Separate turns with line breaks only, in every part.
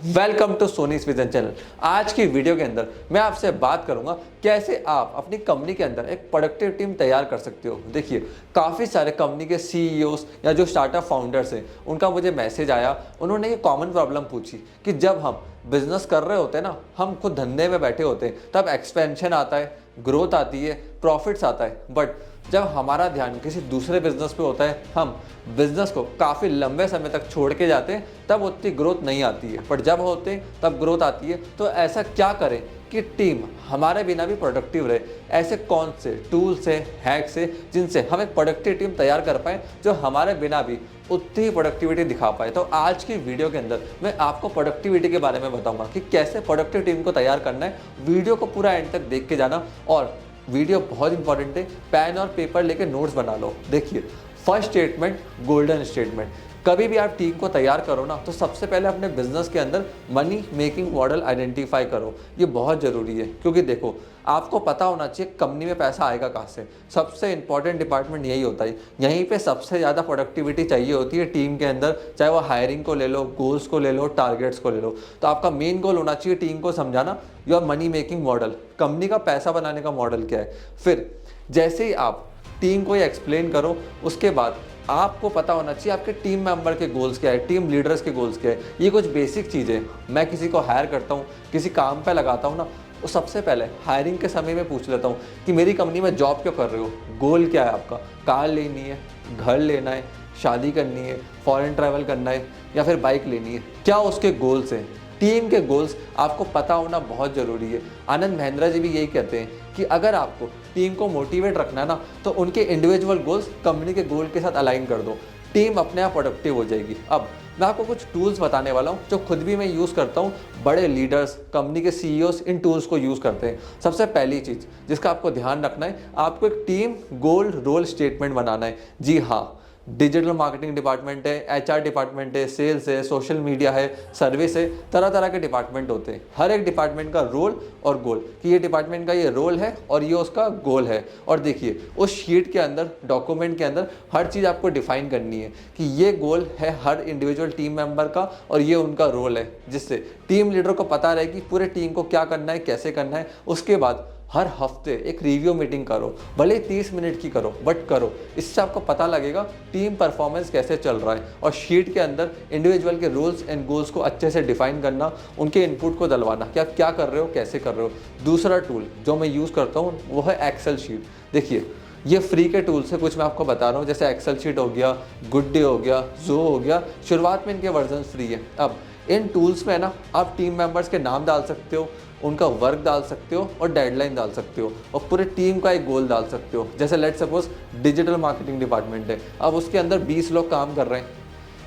Welcome to Soni's vision channel. आज की video के अंदर मैं आपसे बात करूंगा कैसे आप अपनी कंपनी के अंदर एक प्रोडक्टिव टीम तैयार कर सकते हो। देखिए, काफ़ी सारे कंपनी के सीईओस या जो स्टार्टअप फाउंडर्स हैं उनका मुझे मैसेज आया। उन्होंने ये कॉमन प्रॉब्लम पूछी कि जब हम बिजनेस कर रहे होते हैं ना, हम खुद धंधे में बैठे होते हैं, तब एक्सपेंशन आता है, ग्रोथ आती है, प्रॉफिट्स आता है, बट जब हमारा ध्यान किसी दूसरे बिजनेस पे होता है, हम बिजनेस को काफ़ी लंबे समय तक छोड़ के जाते हैं, तब उतनी ग्रोथ नहीं आती है, पर जब होते हैं तब ग्रोथ आती है। तो ऐसा क्या करें कि टीम हमारे बिना भी प्रोडक्टिव रहे? ऐसे कौन से टूल्स है, हैक्स है जिनसे हम एक प्रोडक्टिव टीम तैयार कर पाएँ जो हमारे बिना भी उतनी ही प्रोडक्टिविटी दिखा पाए। तो आज की वीडियो के अंदर मैं आपको प्रोडक्टिविटी के बारे में बताऊंगा कि कैसे प्रोडक्टिव टीम को तैयार करना है। वीडियो को पूरा एंड तक देख के जाना, और वीडियो बहुत इंपॉर्टेंट है, पेन और पेपर लेके नोट्स बना लो। देखिए, फर्स्ट स्टेटमेंट, गोल्डन स्टेटमेंट। कभी भी आप टीम को तैयार करो ना, तो सबसे पहले अपने बिजनेस के अंदर मनी मेकिंग मॉडल आइडेंटिफाई करो। ये बहुत ज़रूरी है, क्योंकि देखो, आपको पता होना चाहिए कंपनी में पैसा आएगा कहाँ से। सबसे इंपॉर्टेंट डिपार्टमेंट यही होता है, यहीं पे सबसे ज़्यादा प्रोडक्टिविटी चाहिए होती है टीम के अंदर। चाहे वो हायरिंग को ले लो, गोल्स को ले लो, टारगेट्स को ले लो। तो आपका मेन गोल होना चाहिए टीम को समझाना, your money making model, company का पैसा बनाने का मॉडल क्या है। फिर जैसे ही आप टीम को ये एक्सप्लेन करो, उसके बाद आपको पता होना चाहिए आपके टीम मेंबर के गोल्स क्या है, टीम लीडर्स के गोल्स क्या है। ये कुछ बेसिक चीज़ें मैं किसी को हायर करता हूँ, किसी काम पे लगाता हूँ ना, तो सबसे पहले हायरिंग के समय में पूछ लेता हूँ कि मेरी कंपनी में जॉब क्यों कर रहे हो, गोल क्या है आपका। कार लेनी है, घर लेना है, शादी करनी है, फॉरेन ट्रैवल करना है, या फिर बाइक लेनी है, क्या उसके गोल्स हैं। टीम के गोल्स आपको पता होना बहुत ज़रूरी है। आनंद महिंद्रा जी भी यही कहते हैं कि अगर आपको टीम को मोटिवेट रखना है ना, तो उनके इंडिविजुअल गोल्स कंपनी के गोल के साथ अलाइन कर दो, टीम अपने आप प्रोडक्टिव हो जाएगी। अब मैं आपको कुछ टूल्स बताने वाला हूँ जो खुद भी मैं यूज़ करता हूँ। बड़े लीडर्स, कंपनी के सीईओस इन टूल्स को यूज़ करते हैं। सबसे पहली चीज़ जिसका आपको ध्यान रखना है, आपको एक टीम गोल रोल स्टेटमेंट बनाना है। जी हाँ, डिजिटल मार्केटिंग डिपार्टमेंट है, एचआर डिपार्टमेंट है, सेल्स है, सोशल मीडिया है, सर्विस है, तरह तरह के डिपार्टमेंट होते हैं। हर एक डिपार्टमेंट का रोल और गोल, कि ये डिपार्टमेंट का ये रोल है और ये उसका गोल है। और देखिए, उस शीट के अंदर, डॉक्यूमेंट के अंदर हर चीज़ आपको डिफाइन करनी है कि ये गोल है हर इंडिविजुअल टीम मेंबर का और ये उनका रोल है, जिससे टीम लीडर को पता रहे कि पूरे टीम को क्या करना है, कैसे करना है। उसके बाद हर हफ्ते एक रिव्यू मीटिंग करो, भले 30 मिनट की करो, बट करो। इससे आपको पता लगेगा टीम परफॉर्मेंस कैसे चल रहा है। और शीट के अंदर इंडिविजुअल के रूल्स एंड गोल्स को अच्छे से डिफाइन करना, उनके इनपुट को डलवाना कि आप क्या कर रहे हो, कैसे कर रहे हो। दूसरा टूल जो मैं यूज़ करता हूँ वो है एक्सेल शीट। देखिए, ये फ्री के टूल्स है, कुछ मैं आपको बता रहा हूँ, जैसे एक्सेल शीट हो गया, गुड डे हो गया, जो हो गया। शुरुआत में इनके वर्जन फ्री है। अब इन टूल्स में ना आप टीम मेंबर्स के नाम डाल सकते हो, उनका वर्क डाल सकते हो और डेडलाइन डाल सकते हो, और पूरे टीम का एक गोल डाल सकते हो। जैसे let's suppose digital marketing department है, अब उसके अंदर 20 लोग काम कर रहे हैं।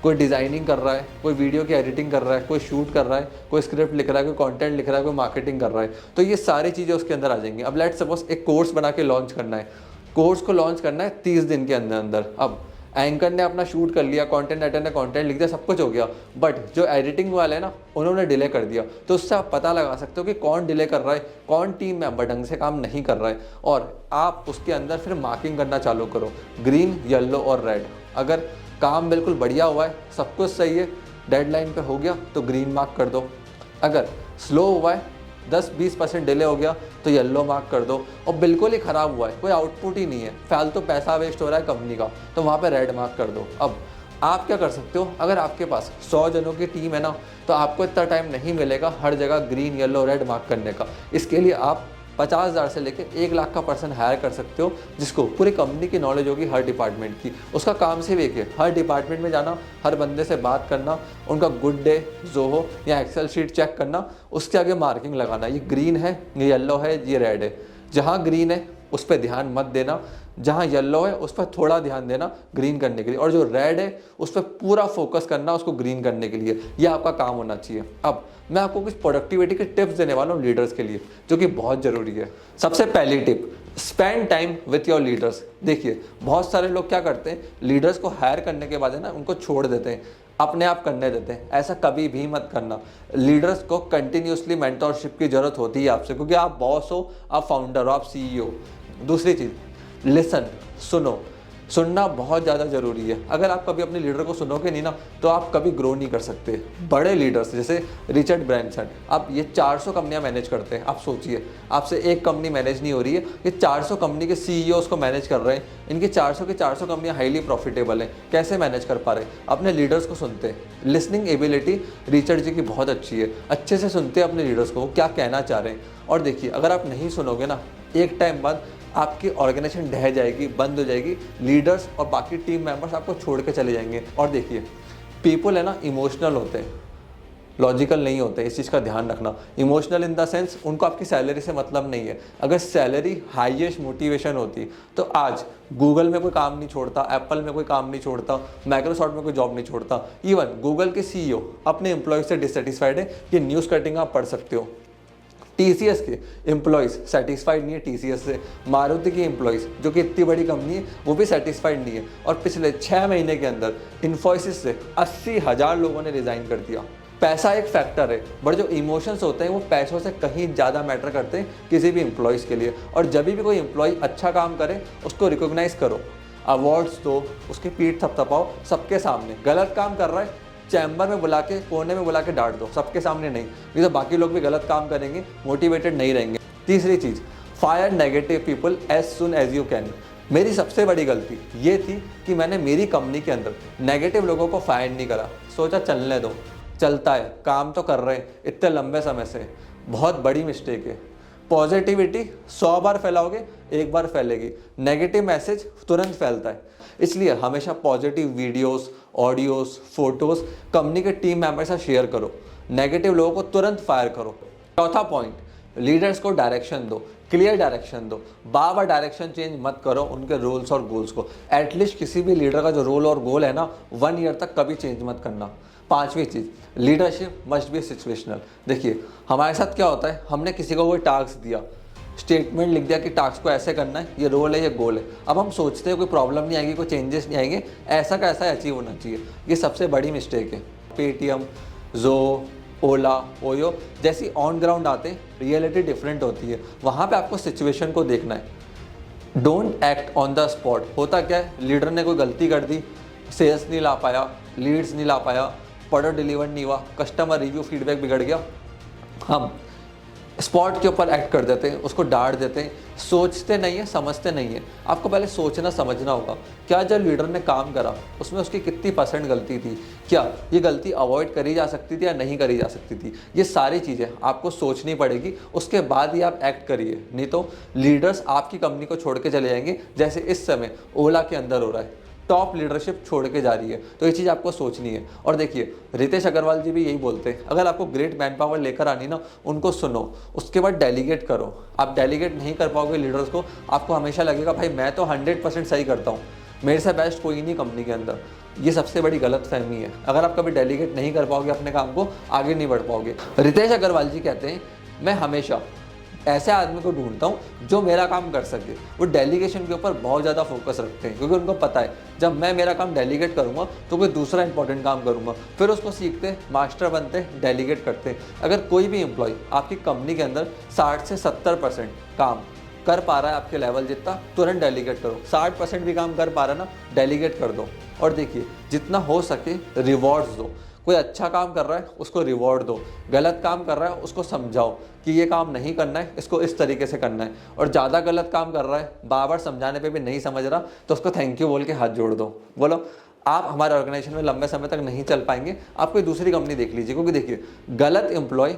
कोई डिज़ाइनिंग कर रहा है, कोई वीडियो की एडिटिंग कर रहा है, कोई शूट कर रहा है, कोई स्क्रिप्ट लिख रहा है, कोई कंटेंट लिख रहा है, कोई मार्केटिंग कर रहा है। तो ये सारी चीज़ें उसके अंदर आ जाएंगी। अब लेट्स सपोज एक कोर्स बना के लॉन्च करना है, कोर्स को लॉन्च करना है 30 दिन के अंदर अंदर। अब एंकर ने अपना शूट कर लिया, कंटेंट राइटर ने कंटेंट लिख दिया, सब कुछ हो गया, बट जो एडिटिंग वाले हैं ना, उन्होंने डिले कर दिया। तो उससे आप पता लगा सकते हो कि कौन डिले कर रहा है, कौन टीम मेंबर ढंग से काम नहीं कर रहा है, और आप उसके अंदर फिर मार्किंग करना चालू करो, ग्रीन, येलो और रेड। अगर काम बिल्कुल बढ़िया हुआ है, सब कुछ सही है, डेडलाइन पे हो गया, तो ग्रीन मार्क कर दो। अगर स्लो हुआ है, 10-20% डिले हो गया, तो येलो मार्क कर दो। और बिल्कुल ही ख़राब हुआ है, कोई आउटपुट ही नहीं है, फालतू पैसा वेस्ट हो रहा है कंपनी का, तो वहाँ पे रेड मार्क कर दो। अब आप क्या कर सकते हो, अगर आपके पास 100 जनों की टीम है ना, तो आपको इतना टाइम नहीं मिलेगा हर जगह ग्रीन, येलो, रेड मार्क करने का। इसके लिए आप 50,000 से लेकर 1 लाख का पर्सन हायर कर सकते हो, जिसको पूरी कंपनी की नॉलेज होगी हर डिपार्टमेंट की। उसका काम सिर्फ एक है, हर डिपार्टमेंट में जाना, हर बंदे से बात करना, उनका गुड डे, जोहो या एक्सेल शीट चेक करना, उसके आगे मार्किंग लगाना, ये ग्रीन है, ये येलो है, ये रेड है। जहाँ ग्रीन है उस पर ध्यान मत देना, जहाँ येलो है उस पर थोड़ा ध्यान देना ग्रीन करने के लिए, और जो रेड है उस पर पूरा फोकस करना उसको ग्रीन करने के लिए। यह आपका काम होना चाहिए। अब मैं आपको कुछ प्रोडक्टिविटी के टिप्स देने वाला हूँ लीडर्स के लिए, जो कि बहुत ज़रूरी है। सबसे पहली tip, spend time with your leaders. देखिए, बहुत सारे लोग क्या करते हैं, लीडर्स को हायर करने के बाद है ना, उनको छोड़ देते हैं, अपने आप करने देते हैं। ऐसा कभी भी मत करना। लीडर्स को कंटिन्यूसली मेंटरशिप की जरूरत होती है आपसे, क्योंकि आप बॉस हो, आप फाउंडर हो, आप सीईओ। दूसरी चीज़, लिसन, सुनो। सुनना बहुत ज़्यादा ज़रूरी है। अगर आप कभी अपने लीडर को सुनोगे नहीं ना, तो आप कभी ग्रो नहीं कर सकते। बड़े लीडर्स जैसे रिचर्ड ब्रैंसन, अब ये 400 कंपनियां मैनेज करते हैं। आप सोचिए, आपसे एक कंपनी मैनेज नहीं हो रही है, ये 400 कंपनी के सीईओज को मैनेज कर रहे हैं। इनकी 400 की 400 कंपनियां हाईली प्रॉफिटेबल हैं। कैसे मैनेज कर पा रहे? अपने लीडर्स को सुनते हैं। लिसनिंग एबिलिटी रिचर्ड जी की बहुत अच्छी है, अच्छे से सुनते हैं अपने लीडर्स को, वो क्या कहना चाह रहे हैं। और देखिए, अगर आप नहीं सुनोगे ना, एक टाइम बाद आपकी ऑर्गेनाइजेशन ढह जाएगी, बंद हो जाएगी। लीडर्स और बाकी टीम मेंबर्स आपको छोड़ के चले जाएंगे। और देखिए, पीपल है ना, इमोशनल होते हैं, लॉजिकल नहीं होते। इस चीज़ का ध्यान रखना। इमोशनल इन द सेंस, उनको आपकी सैलरी से मतलब नहीं है। अगर सैलरी हाईएस्ट मोटिवेशन होती तो आज गूगल में कोई काम नहीं छोड़ता, एप्पल में कोई काम नहीं छोड़ता, माइक्रोसॉफ्ट में कोई जॉब नहीं छोड़ता। इवन गूगल के सीईओ अपने एम्प्लॉय से डिससेटिस्फाइड है। ये न्यूज़ कटिंग आप पढ़ सकते हो। टीसीएस के एम्प्लॉयज़ सेटिस्फाइड नहीं है टीसीएस से। मारुति की एम्प्लॉयज़, जो कि इतनी बड़ी कंपनी है, वो भी सेटिस्फाइड नहीं है। और पिछले 6 महीने के अंदर इन्फोसिस से 80,000 लोगों ने रिज़ाइन कर दिया। पैसा एक फैक्टर है, बट जो इमोशंस होते हैं वो पैसों से कहीं ज़्यादा मैटर करते हैं किसी भी एम्प्लॉयज़ के लिए। और जब भी कोई एम्प्लॉय अच्छा काम करे, उसको रिकॉग्नाइज करो, अवार्ड्स दो, उसकी पीठ थपथपाओ सबके सामने। गलत काम कर रहा है, चैम्बर में बुला के, कोने में बुला के डांट दो, सबके सामने नहीं तो बाकी लोग भी गलत काम करेंगे, मोटिवेटेड नहीं रहेंगे। तीसरी चीज़, fire negative people as soon as you can. मेरी सबसे बड़ी गलती ये थी कि मैंने मेरी कंपनी के अंदर नेगेटिव लोगों को फायर नहीं करा। सोचा चलने दो, चलता है, काम तो कर रहे हैं इतने लंबे समय से। बहुत बड़ी मिस्टेक है। पॉजिटिविटी 100 बार फैलाओगे, एक बार फैलेगी। नेगेटिव मैसेज तुरंत फैलता है। इसलिए हमेशा positive videos, audios, photos company के टीम मेंबर से शेयर करो। नेगेटिव लोगों को तुरंत फायर करो। चौथा पॉइंट, लीडर्स को डायरेक्शन दो, क्लियर डायरेक्शन दो। बार बार डायरेक्शन चेंज मत करो उनके रोल्स और गोल्स को। एटलीस्ट किसी भी लीडर का जो रोल और गोल है ना, 1 ईयर तक कभी चेंज मत करना। पांचवी चीज़, लीडरशिप मस्ट बी सिचुएशनल। देखिए, हमारे साथ क्या होता है, हमने किसी को कोई टास्क दिया, स्टेटमेंट लिख दिया कि टास्क को ऐसे करना है, ये रोल है, ये गोल है। अब हम सोचते हैं कोई प्रॉब्लम नहीं आएगी, कोई चेंजेस नहीं आएंगे, ऐसा का ऐसा अचीव होना चाहिए। ये सबसे बड़ी मिस्टेक है। पेटीएम, जो, ओला, ओयो जैसी ऑन ग्राउंड आते हैं, रियलिटी डिफरेंट होती है। वहाँ पे आपको सिचुएशन को देखना है। Don't act on the spot. होता क्या है, लीडर ने कोई गलती कर दी, सेल्स नहीं ला पाया, लीड्स नहीं ला पाया, प्रोडक्ट डिलीवर नहीं हुआ, कस्टमर रिव्यू फीडबैक बिगड़ गया, हम स्पॉट के ऊपर एक्ट कर देते हैं, उसको डांट देते हैं, सोचते नहीं है, समझते नहीं है। आपको पहले सोचना समझना होगा, क्या जो लीडर ने काम करा उसमें उसकी कितनी % गलती थी, क्या ये गलती अवॉइड करी जा सकती थी या नहीं करी जा सकती थी। ये सारी चीज़ें आपको सोचनी पड़ेगी, उसके बाद ही आप एक्ट करिए। नहीं तो लीडर्स आपकी कंपनी को छोड़ के चले जाएंगे, जैसे इस समय ओला के अंदर हो रहा है। टॉप लीडरशिप छोड़ के जा रही है, तो ये चीज़ आपको सोचनी है। और देखिए, रितेश अग्रवाल जी भी यही बोलते हैं, अगर आपको ग्रेट मैन पावर लेकर आनी ना, उनको सुनो, उसके बाद डेलीगेट करो। आप डेलीगेट नहीं कर पाओगे लीडर्स को, आपको हमेशा लगेगा भाई मैं तो 100% सही करता हूँ, मेरे से बेस्ट कोई नहीं कंपनी के अंदर। ये सबसे बड़ी गलत फहमी है। अगर आप कभी डेलीगेट नहीं कर पाओगे अपने काम को, आगे नहीं बढ़ पाओगे। रितेश अग्रवाल जी कहते हैं, मैं हमेशा ऐसे आदमी को ढूंढता हूँ जो मेरा काम कर सके। वो डेलीगेशन के ऊपर बहुत ज़्यादा फोकस रखते हैं, क्योंकि उनको पता है जब मैं मेरा काम डेलीगेट करूँगा तो कोई दूसरा इंपॉर्टेंट काम करूँगा। फिर उसको सीखते, मास्टर बनते, डेलीगेट करते। अगर कोई भी एम्प्लॉय आपकी कंपनी के अंदर 60 से 70% काम कर पा रहा है आपके लेवल जितना, तुरंत डेलीगेट करो। 60% भी काम कर पा रहा है ना, डेलीगेट कर दो। और देखिए, जितना हो सके रिवॉर्ड्स दो। कोई अच्छा काम कर रहा है उसको रिवॉर्ड दो, गलत काम कर रहा है उसको समझाओ कि ये काम नहीं करना है, इसको इस तरीके से करना है। और ज़्यादा गलत काम कर रहा है, बार बार समझाने पे भी नहीं समझ रहा, तो उसको थैंक यू बोल के हाथ जोड़ दो। बोलो आप हमारे ऑर्गेनाइजेशन में लंबे समय तक नहीं चल पाएंगे, आप कोई दूसरी कंपनी देख लीजिए। क्योंकि देखिए, गलत एम्प्लॉय,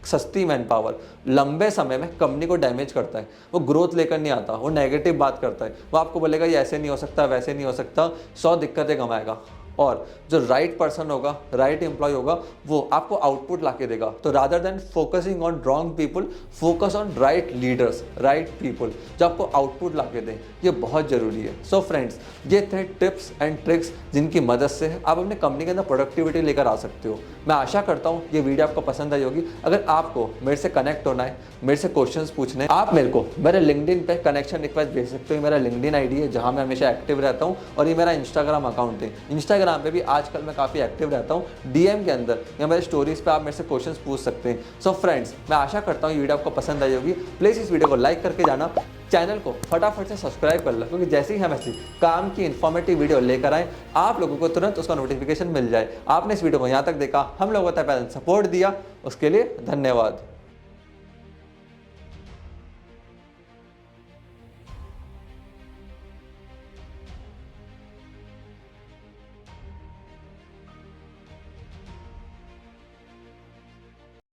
सस्ती मैन पावर लंबे समय में कंपनी को डैमेज करता है। वो ग्रोथ लेकर नहीं आता, वो नेगेटिव बात करता है, वो आपको बोलेगा ये ऐसे नहीं हो सकता, वैसे नहीं हो सकता, 100 दिक्कतें कमाएगा। और जो राइट पर्सन होगा, राइट एम्प्लॉय होगा, वो आपको आउटपुट ला के देगा। तो rather than focusing on wrong people, focus on right leaders, right people जो आपको आउटपुट ला के दें। ये बहुत ज़रूरी है। सो फ्रेंड्स, ये थे टिप्स एंड ट्रिक्स जिनकी मदद से आप अपने कंपनी के अंदर प्रोडक्टिविटी लेकर आ सकते हो। मैं आशा करता हूँ ये वीडियो आपको पसंद आई होगी। अगर आपको मेरे से कनेक्ट होना है, मेरे से क्वेश्चंस पूछने, आप मेरे को मेरे लिंक्डइन पे कनेक्शन रिक्वेस्ट भेज सकते हो। मेरा लिंक्डइन आईडी है जहाँ मैं हमेशा एक्टिव रहता हूँ, और ये मेरा इंस्टाग्राम अकाउंट है। इंस्टाग्राम इंस्टाग्राम पे भी आजकल मैं काफ़ी एक्टिव रहता हूँ, डीएम के अंदर या मेरे स्टोरीज पे आप मेरे से क्वेश्चंस पूछ सकते हैं। सो फ्रेंड्स, मैं आशा करता हूँ ये वीडियो आपको पसंद आई होगी। प्लीज़ इस वीडियो को लाइक करके जाना, चैनल को फटाफट से सब्सक्राइब कर लो, क्योंकि जैसे ही हम ऐसी काम की इन्फॉर्मेटिव वीडियो लेकर आए आप लोगों को तुरंत उसका नोटिफिकेशन मिल जाए। आपने इस वीडियो को यहाँ तक देखा, हम लोगों तक पहले सपोर्ट दिया, उसके लिए धन्यवाद।